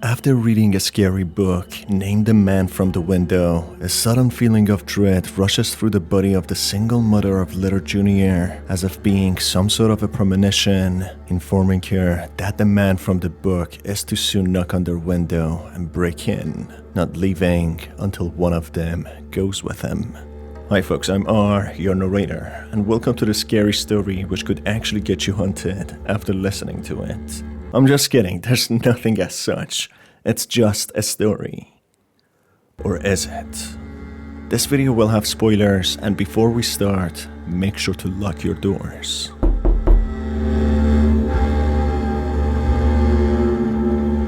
After reading a scary book named The Man from the Window, a sudden feeling of dread rushes through the body of the single mother of little Junior, as if being some sort of a premonition, informing her that the man from the book is to soon knock on their window and break in, not leaving until one of them goes with him. Hi folks, I'm R, your narrator, and welcome to the scary story which could actually get you hunted after listening to it. I'm just kidding, there's nothing as such. It's just a story. Or is it? This video will have spoilers, and before we start, make sure to lock your doors.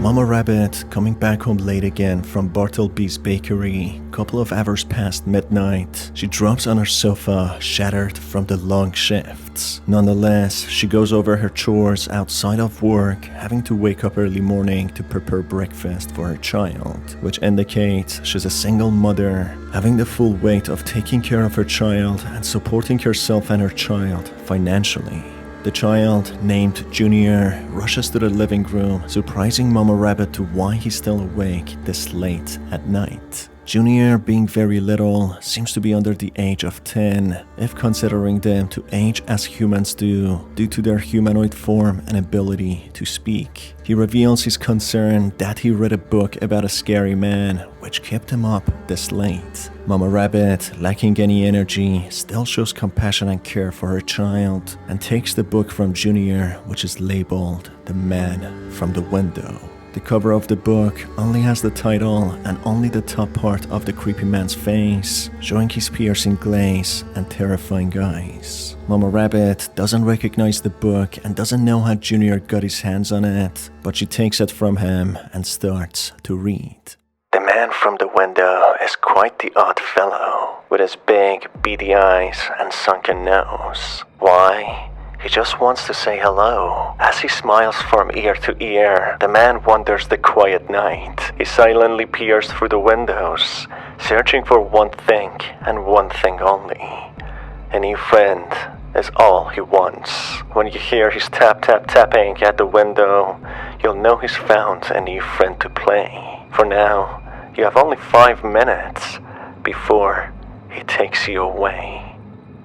Mama Rabbit, coming back home late again from Bartleby's bakery, couple of hours past midnight, she drops on her sofa, shattered from the long shifts. Nonetheless, she goes over her chores outside of work, having to wake up early morning to prepare breakfast for her child, which indicates she's a single mother, having the full weight of taking care of her child and supporting herself and her child financially. The child, named Junior, rushes to the living room, surprising Mama Rabbit to why he's still awake this late at night. Junior, being very little, seems to be under the age of 10, if considering them to age as humans do, due to their humanoid form and ability to speak. He reveals his concern that he read a book about a scary man, which kept him up this late. Mama Rabbit, lacking any energy, still shows compassion and care for her child, and takes the book from Junior, which is labeled The Man from the Window. The cover of the book only has the title and only the top part of the creepy man's face, showing his piercing glaze and terrifying eyes. Mama Rabbit doesn't recognize the book and doesn't know how Junior got his hands on it, but she takes it from him and starts to read. The man from the window is quite the odd fellow, with his big, beady eyes and sunken nose. Why? He just wants to say hello. As he smiles from ear to ear, the man wanders the quiet night. He silently peers through the windows, searching for one thing and one thing only. A new friend is all he wants. When you hear his tapping at the window, you'll know he's found a new friend to play. For now, you have only 5 minutes before he takes you away.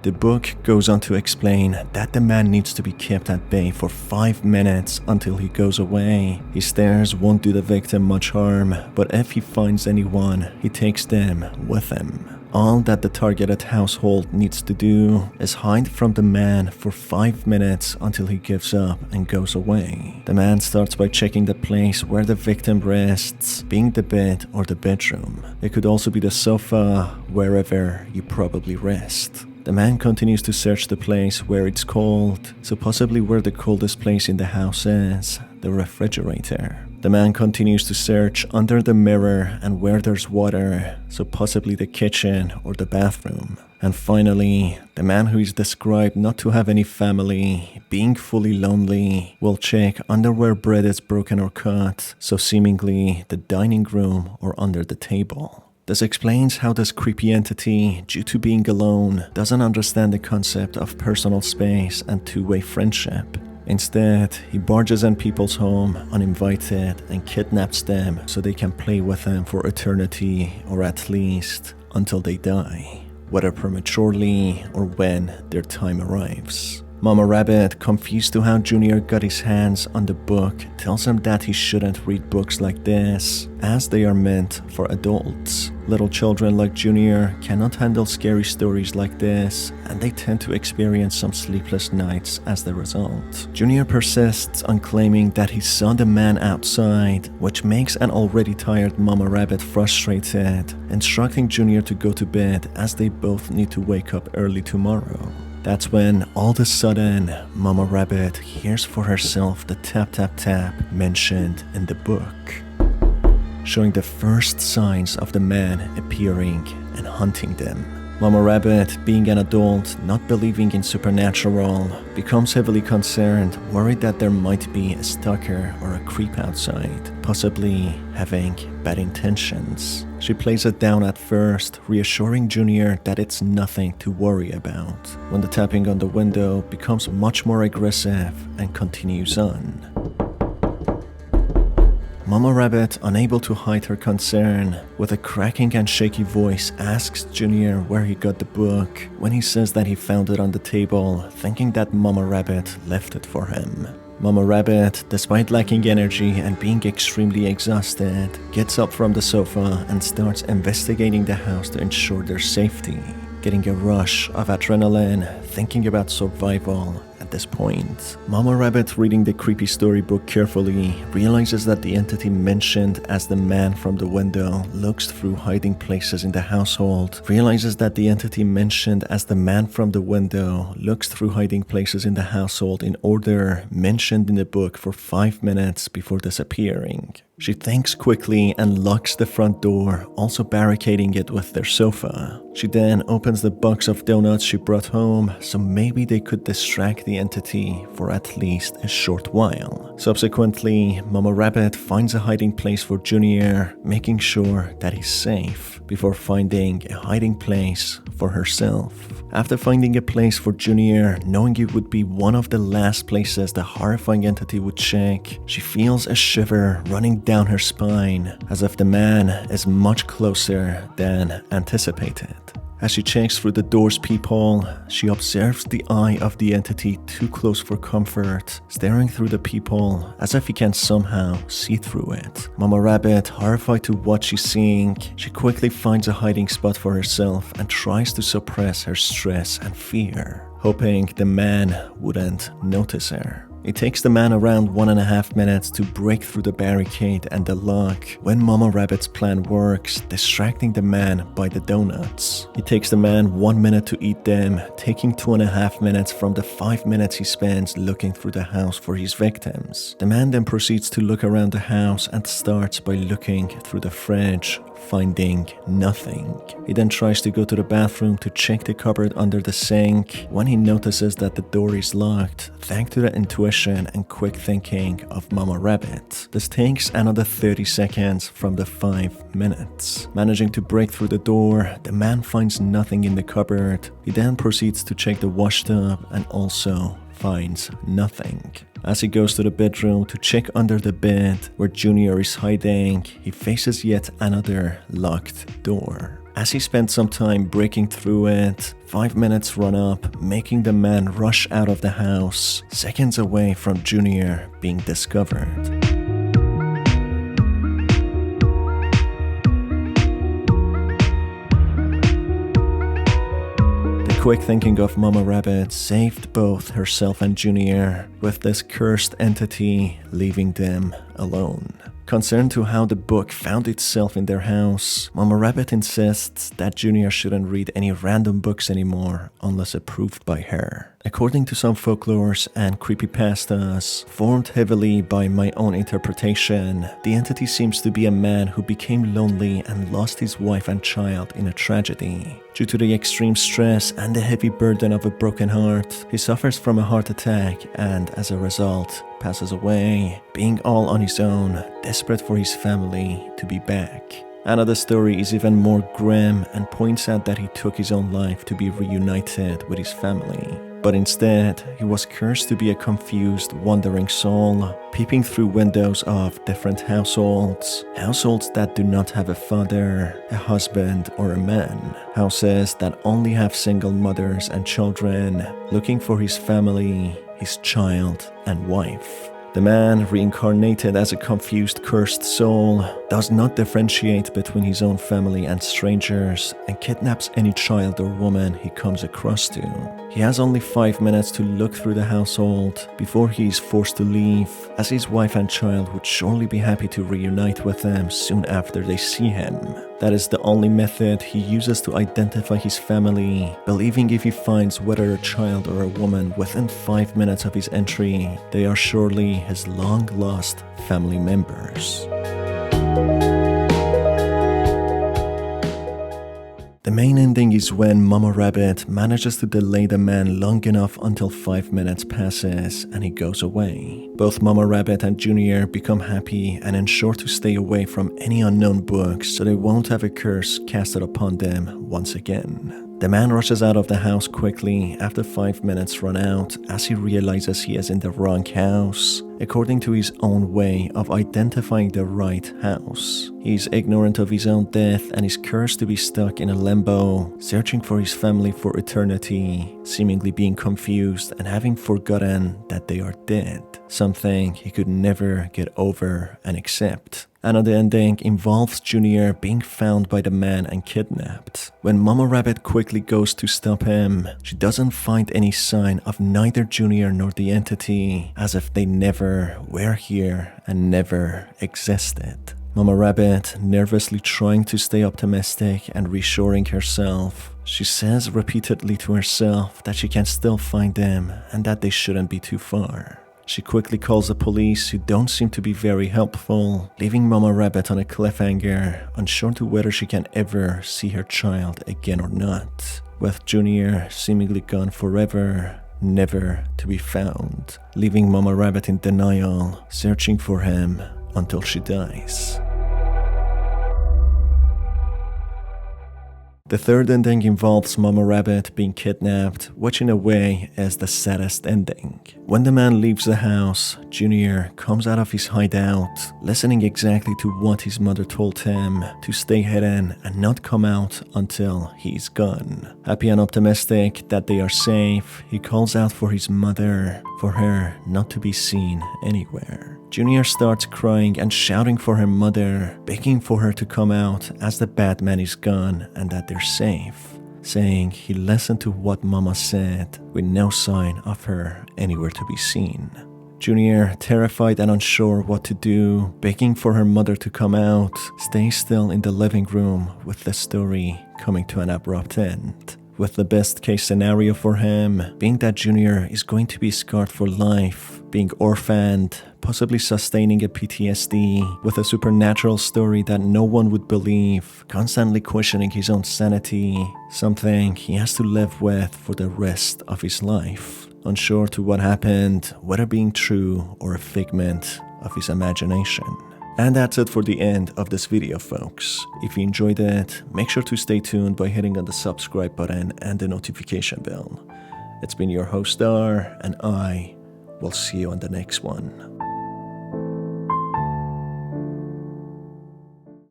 The book goes on to explain that the man needs to be kept at bay for 5 minutes until he goes away. His stares won't do the victim much harm, but if he finds anyone, he takes them with him. All that the targeted household needs to do is hide from the man for 5 minutes until he gives up and goes away. The man starts by checking the place where the victim rests, being the bed or the bedroom. It could also be the sofa, wherever you probably rest. The man continues to search the place where it's cold, so possibly where the coldest place in the house is, the refrigerator. The man continues to search under the mirror and where there's water, so possibly the kitchen or the bathroom. And finally, the man who is described not to have any family, being fully lonely, will check under where bread is broken or cut, so seemingly the dining room or under the table. This explains how this creepy entity, due to being alone, doesn't understand the concept of personal space and two-way friendship. Instead, he barges in people's home uninvited and kidnaps them so they can play with him for eternity, or at least until they die, whether prematurely or when their time arrives. Mama Rabbit, confused to how Junior got his hands on the book, tells him that he shouldn't read books like this, as they are meant for adults. Little children like Junior cannot handle scary stories like this, and they tend to experience some sleepless nights as the result. Junior persists on claiming that he saw the man outside, which makes an already tired Mama Rabbit frustrated, instructing Junior to go to bed as they both need to wake up early tomorrow. That's when, all of a sudden, Mama Rabbit hears for herself the tap mentioned in the book, showing the first signs of the man appearing and hunting them. Mama Rabbit, being an adult, not believing in supernatural, becomes heavily concerned, worried that there might be a stalker or a creep outside, possibly having bad intentions. She plays it down at first, reassuring Junior that it's nothing to worry about, when the tapping on the window becomes much more aggressive and continues on. Mama Rabbit, unable to hide her concern, with a cracking and shaky voice asks Junior where he got the book when he says that he found it on the table, thinking that Mama Rabbit left it for him. Mama Rabbit, despite lacking energy and being extremely exhausted, gets up from the sofa and starts investigating the house to ensure their safety, getting a rush of adrenaline, thinking about survival. At this point, Mama Rabbit, reading the creepy storybook carefully, realizes that the entity mentioned as the man from the window looks through hiding places in the household. Realizes that the entity mentioned as the man from the window looks through hiding places in the household in order mentioned in the book for 5 minutes before disappearing. She thinks quickly and locks the front door, also barricading it with their sofa. She then opens the box of donuts she brought home, so maybe they could distract the entity for at least a short while. Subsequently, Mama Rabbit finds a hiding place for Junior, making sure that he's safe, before finding a hiding place for herself. After finding a place for Junior, knowing it would be one of the last places the horrifying entity would check, she feels a shiver running down her spine, as if the man is much closer than anticipated. As she checks through the door's peephole, she observes the eye of the entity too close for comfort, staring through the peephole as if he can somehow see through it. Mama Rabbit, horrified to what she's seeing, she quickly finds a hiding spot for herself and tries to suppress her stress and fear, hoping the man wouldn't notice her. It takes the man around 1.5 minutes to break through the barricade and the lock when Mama Rabbit's plan works, distracting the man by the donuts. It takes the man 1 minute to eat them, taking 2.5 minutes from the 5 minutes he spends looking through the house for his victims. The man then proceeds to look around the house and starts by looking through the fridge, finding nothing. He then tries to go to the bathroom to check the cupboard under the sink when he notices that the door is locked, thanks to the intuition and quick thinking of Mama Rabbit. This takes another 30 seconds from the 5 minutes. Managing to break through the door, the man finds nothing in the cupboard. He then proceeds to check the washtub and also finds nothing. As he goes to the bedroom to check under the bed where Junior is hiding, he faces yet another locked door. As he spent some time breaking through it, 5 minutes run up, making the man rush out of the house, seconds away from Junior being discovered. Quick thinking of Mama Rabbit saved both herself and Junior, with this cursed entity leaving them alone. Concerned to how the book found itself in their house, Mama Rabbit insists that Junior shouldn't read any random books anymore unless approved by her. According to some folklores and creepypastas, formed heavily by my own interpretation, the entity seems to be a man who became lonely and lost his wife and child in a tragedy. Due to the extreme stress and the heavy burden of a broken heart, he suffers from a heart attack and, as a result, passes away, being all on his own, desperate for his family to be back. Another story is even more grim and points out that he took his own life to be reunited with his family. But instead, he was cursed to be a confused, wandering soul, peeping through windows of different households that do not have a father, a husband, or a man, houses that only have single mothers and children, looking for his family, his child, and wife. The man, reincarnated as a confused, cursed soul, does not differentiate between his own family and strangers and kidnaps any child or woman he comes across to. He has only 5 minutes to look through the household before he is forced to leave, as his wife and child would surely be happy to reunite with them soon after they see him. That is the only method he uses to identify his family, believing if he finds whether a child or a woman within 5 minutes of his entry, they are surely his long-lost family members. The main ending is when Mama Rabbit manages to delay the man long enough until 5 minutes passes and he goes away. Both Mama Rabbit and Junior become happy and ensure to stay away from any unknown books so they won't have a curse casted upon them once again. The man rushes out of the house quickly after 5 minutes run out as he realizes he is in the wrong house according to his own way of identifying the right house. He's ignorant of his own death and is cursed to be stuck in a limbo, searching for his family for eternity, seemingly being confused and having forgotten that they are dead, something he could never get over and accept. Another ending involves Junior being found by the man and kidnapped. When Mama Rabbit quickly goes to stop him, she doesn't find any sign of neither Junior nor the entity, as if they never were here and never existed. Mama Rabbit, nervously trying to stay optimistic and reassuring herself, she says repeatedly to herself that she can still find them and that they shouldn't be too far. She quickly calls the police, who don't seem to be very helpful, leaving Mama Rabbit on a cliffhanger, unsure to whether she can ever see her child again or not, with Junior seemingly gone forever, never to be found, leaving Mama Rabbit in denial, searching for him until she dies. The third ending involves Mama Rabbit being kidnapped, which in a way is the saddest ending. When the man leaves the house, Junior comes out of his hideout, listening exactly to what his mother told him, to stay hidden and not come out until he's gone. Happy and optimistic that they are safe, he calls out for his mother, for her not to be seen anywhere. Junior starts crying and shouting for her mother, begging for her to come out as the bad man is gone and that they're safe, saying he listened to what Mama said with no sign of her anywhere to be seen. Junior, terrified and unsure what to do, begging for her mother to come out, stays still in the living room with the story coming to an abrupt end, with the best case scenario for him being that Junior is going to be scarred for life, being orphaned, possibly sustaining a PTSD, with a supernatural story that no one would believe, constantly questioning his own sanity, something he has to live with for the rest of his life, unsure to what happened, whether being true or a figment of his imagination. And that's it for the end of this video, folks. If you enjoyed it, make sure to stay tuned by hitting on the subscribe button and the notification bell. It's been your host Dar, and I will see you on the next one.